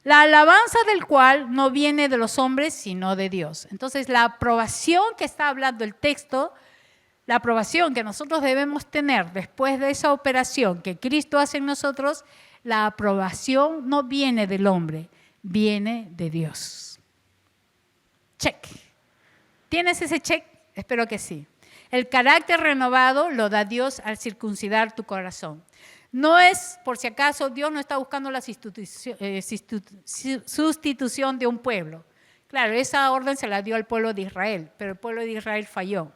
La alabanza del cual no viene de los hombres, sino de Dios. Entonces, la aprobación que está hablando el texto, la aprobación que nosotros debemos tener después de esa operación que Cristo hace en nosotros, la aprobación no viene del hombre, viene de Dios. Check. ¿Tienes ese check? Espero que sí. El carácter renovado lo da Dios al circuncidar tu corazón. No es, por si acaso, Dios no está buscando la sustitución de un pueblo. Claro, esa orden se la dio al pueblo de Israel, pero el pueblo de Israel falló.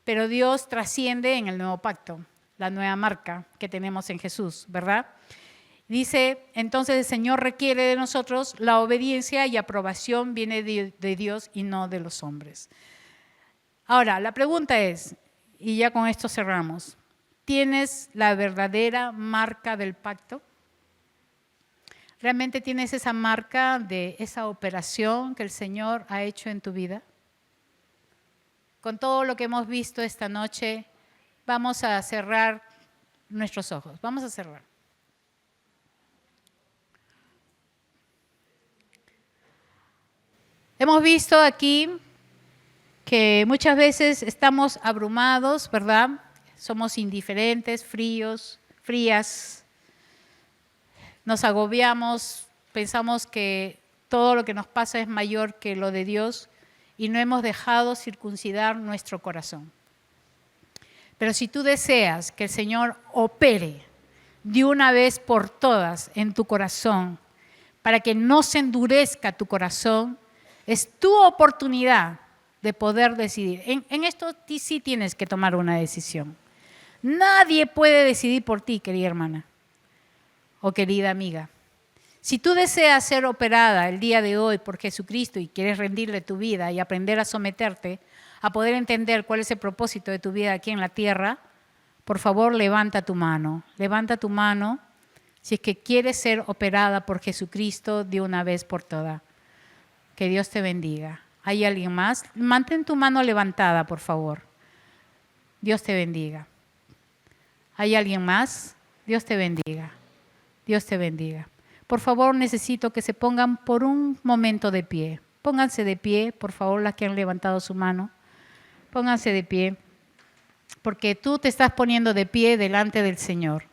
Pero Dios trasciende en el nuevo pacto, la nueva marca que tenemos en Jesús, ¿verdad? Dice, entonces el Señor requiere de nosotros la obediencia y aprobación viene de Dios y no de los hombres. Ahora, la pregunta es, y ya con esto cerramos, ¿tienes la verdadera marca del pacto? ¿Realmente tienes esa marca de esa operación que el Señor ha hecho en tu vida? Con todo lo que hemos visto esta noche, vamos a cerrar nuestros ojos. Vamos a cerrar. Hemos visto aquí que muchas veces estamos abrumados, ¿verdad? Somos indiferentes, fríos, frías, nos agobiamos, pensamos que todo lo que nos pasa es mayor que lo de Dios y no hemos dejado circuncidar nuestro corazón. Pero si tú deseas que el Señor opere de una vez por todas en tu corazón, para que no se endurezca tu corazón, es tu oportunidad de poder decidir. En esto sí tienes que tomar una decisión. Nadie puede decidir por ti, querida hermana o querida amiga. Si tú deseas ser operada el día de hoy por Jesucristo y quieres rendirle tu vida y aprender a someterte, a poder entender cuál es el propósito de tu vida aquí en la tierra, por favor, levanta tu mano. Levanta tu mano si es que quieres ser operada por Jesucristo de una vez por todas. Que Dios te bendiga. ¿Hay alguien más? Mantén tu mano levantada, por favor. Dios te bendiga. ¿Hay alguien más? Dios te bendiga. Dios te bendiga. Por favor, necesito que se pongan por un momento de pie. Pónganse de pie, por favor, las que han levantado su mano. Pónganse de pie, porque tú te estás poniendo de pie delante del Señor.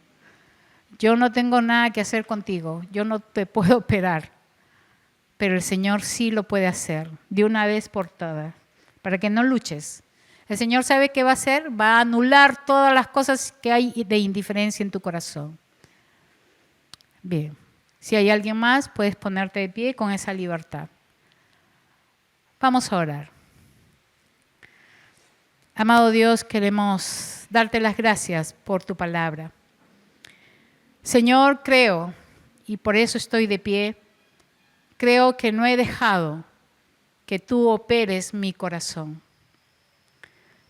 Yo no tengo nada que hacer contigo, yo no te puedo operar, pero el Señor sí lo puede hacer, de una vez por todas, para que no luches. El Señor sabe qué va a hacer, va a anular todas las cosas que hay de indiferencia en tu corazón. Bien, si hay alguien más, puedes ponerte de pie con esa libertad. Vamos a orar. Amado Dios, queremos darte las gracias por tu palabra. Señor, creo, y por eso estoy de pie, creo que no he dejado que tú operes mi corazón.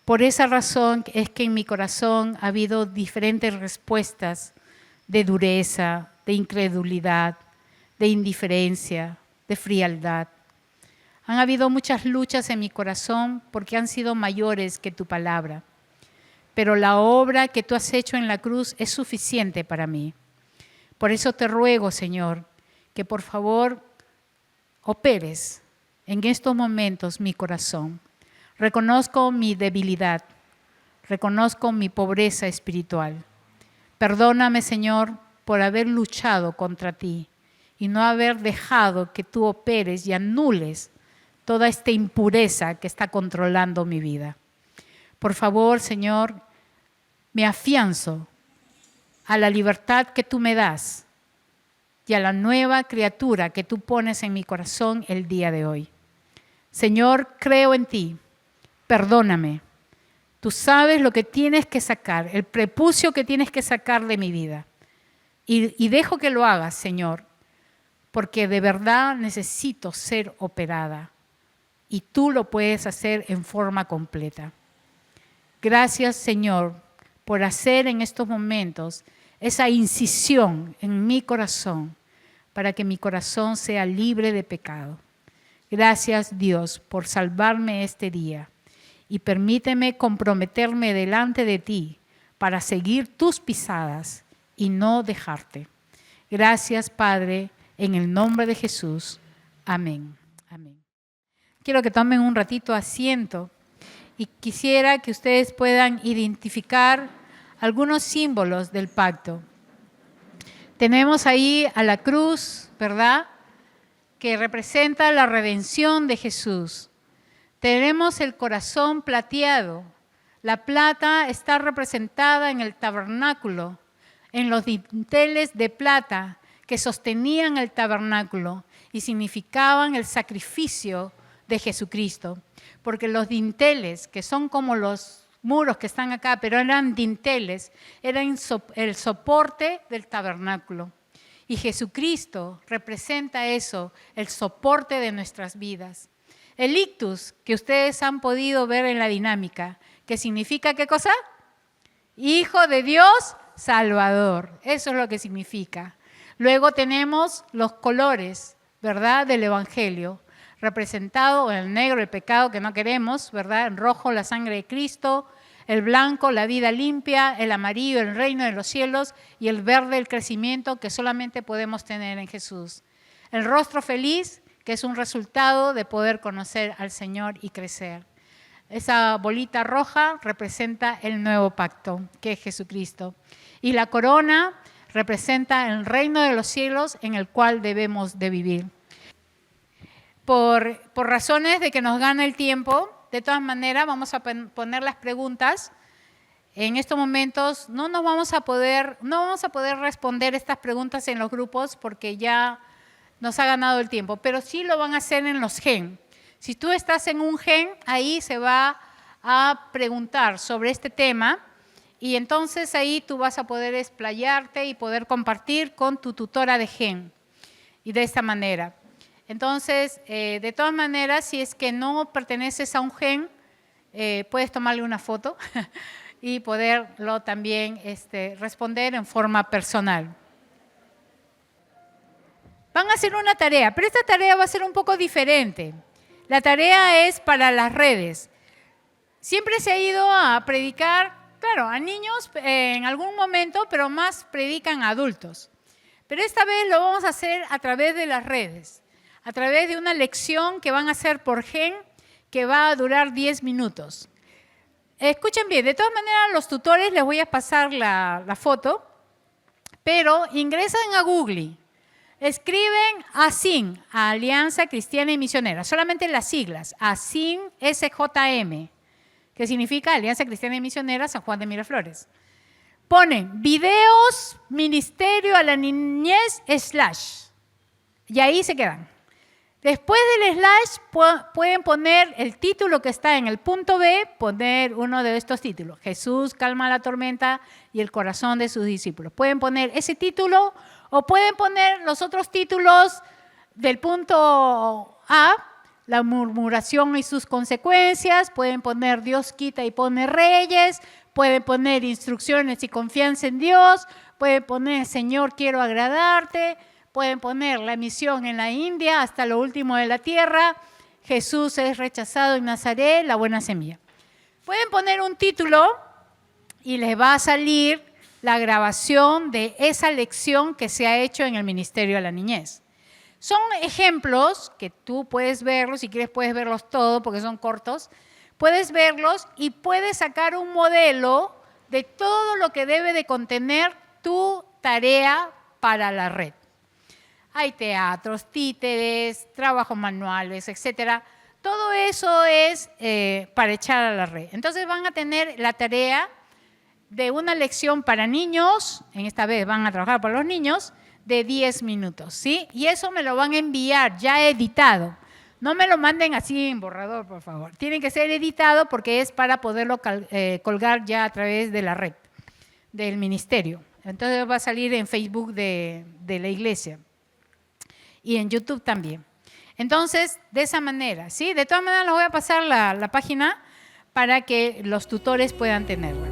Por esa razón es que en mi corazón ha habido diferentes respuestas de dureza, de incredulidad, de indiferencia, de frialdad. Han habido muchas luchas en mi corazón porque han sido mayores que tu palabra. Pero la obra que tú has hecho en la cruz es suficiente para mí. Por eso te ruego, Señor, que por favor operes en estos momentos mi corazón. Reconozco mi debilidad, reconozco mi pobreza espiritual. Perdóname, Señor, por haber luchado contra ti y no haber dejado que tú operes y anules toda esta impureza que está controlando mi vida. Por favor, Señor, me afianzo a la libertad que tú me das y a la nueva criatura que tú pones en mi corazón el día de hoy. Señor, creo en ti, perdóname. Tú sabes lo que tienes que sacar, el prepucio que tienes que sacar de mi vida. Y dejo que lo hagas, Señor, porque de verdad necesito ser operada y tú lo puedes hacer en forma completa. Gracias, Señor, por hacer en estos momentos esa incisión en mi corazón para que mi corazón sea libre de pecado. Gracias, Dios, por salvarme este día y permíteme comprometerme delante de ti para seguir tus pisadas y no dejarte. Gracias, Padre, en el nombre de Jesús. Amén. Amén. Quiero que tomen un ratito asiento y quisiera que ustedes puedan identificar algunos símbolos del pacto. Tenemos ahí a la cruz, ¿verdad?, que representa la redención de Jesús. Tenemos el corazón plateado. La plata está representada en el tabernáculo, en los dinteles de plata que sostenían el tabernáculo y significaban el sacrificio de Jesucristo. Porque los dinteles, que son como los muros que están acá, pero eran dinteles, eran el soporte del tabernáculo. Y Jesucristo representa eso, el soporte de nuestras vidas. El ictus, que ustedes han podido ver en la dinámica, que significa ¿qué cosa? Hijo de Dios, Salvador. Eso es lo que significa. Luego tenemos los colores, ¿verdad?, del Evangelio, representado en el negro, el pecado que no queremos, ¿verdad?, en rojo, la sangre de Cristo, el blanco, la vida limpia, el amarillo, el reino de los cielos, y el verde, el crecimiento que solamente podemos tener en Jesús. El rostro feliz, que es un resultado de poder conocer al Señor y crecer. Esa bolita roja representa el nuevo pacto, que es Jesucristo. Y la corona representa el reino de los cielos en el cual debemos de vivir. Por razones de que nos gana el tiempo, de todas maneras vamos a poner las preguntas. En estos momentos no vamos a poder responder estas preguntas en los grupos porque ya nos ha ganado el tiempo, pero sí lo van a hacer en los gen. Si tú estás en un gen, ahí se va a preguntar sobre este tema y entonces ahí tú vas a poder explayarte y poder compartir con tu tutora de gen. Y de esta manera. Entonces, de todas maneras, si es que no perteneces a un gen, puedes tomarle una foto y poderlo también responder en forma personal. Van a hacer una tarea, pero esta tarea va a ser un poco diferente. La tarea es para las redes. Siempre se ha ido a predicar, claro, a niños en algún momento, pero más predican a adultos. Pero esta vez lo vamos a hacer a través de las redes, a través de una lección que van a hacer por gen, que va a durar 10 minutos. Escuchen bien, de todas maneras a los tutores les voy a pasar la foto, pero ingresan a Google, escriben ASIN, Alianza Cristiana y Misionera, solamente las siglas, ASIN SJM, que significa Alianza Cristiana y Misionera San Juan de Miraflores. Ponen videos, ministerio a la niñez, / y ahí se quedan. Después del / pueden poner el título que está en el punto B, poner uno de estos títulos. Jesús calma la tormenta y el corazón de sus discípulos. Pueden poner ese título o pueden poner los otros títulos del punto A, la murmuración y sus consecuencias. Pueden poner Dios quita y pone reyes. Pueden poner instrucciones y confianza en Dios. Pueden poner Señor quiero agradarte. Pueden poner la misión en la India hasta lo último de la tierra. Jesús es rechazado en Nazaret, la buena semilla. Pueden poner un título y les va a salir la grabación de esa lección que se ha hecho en el Ministerio de la Niñez. Son ejemplos que tú puedes verlos, si quieres puedes verlos todos porque son cortos. Puedes verlos y puedes sacar un modelo de todo lo que debe de contener tu tarea para la red. Hay teatros, títeres, trabajos manuales, etcétera. Todo eso es para echar a la red. Entonces van a tener la tarea de una lección para niños, en esta vez van a trabajar para los niños, de 10 minutos, ¿sí? Y eso me lo van a enviar ya editado. No me lo manden así en borrador, por favor. Tiene que ser editado porque es para poderlo colgar ya a través de la red, del ministerio. Entonces va a salir en Facebook de la iglesia y en YouTube también. Entonces, de esa manera, ¿sí? De todas maneras, les voy a pasar la página para que los tutores puedan tenerla.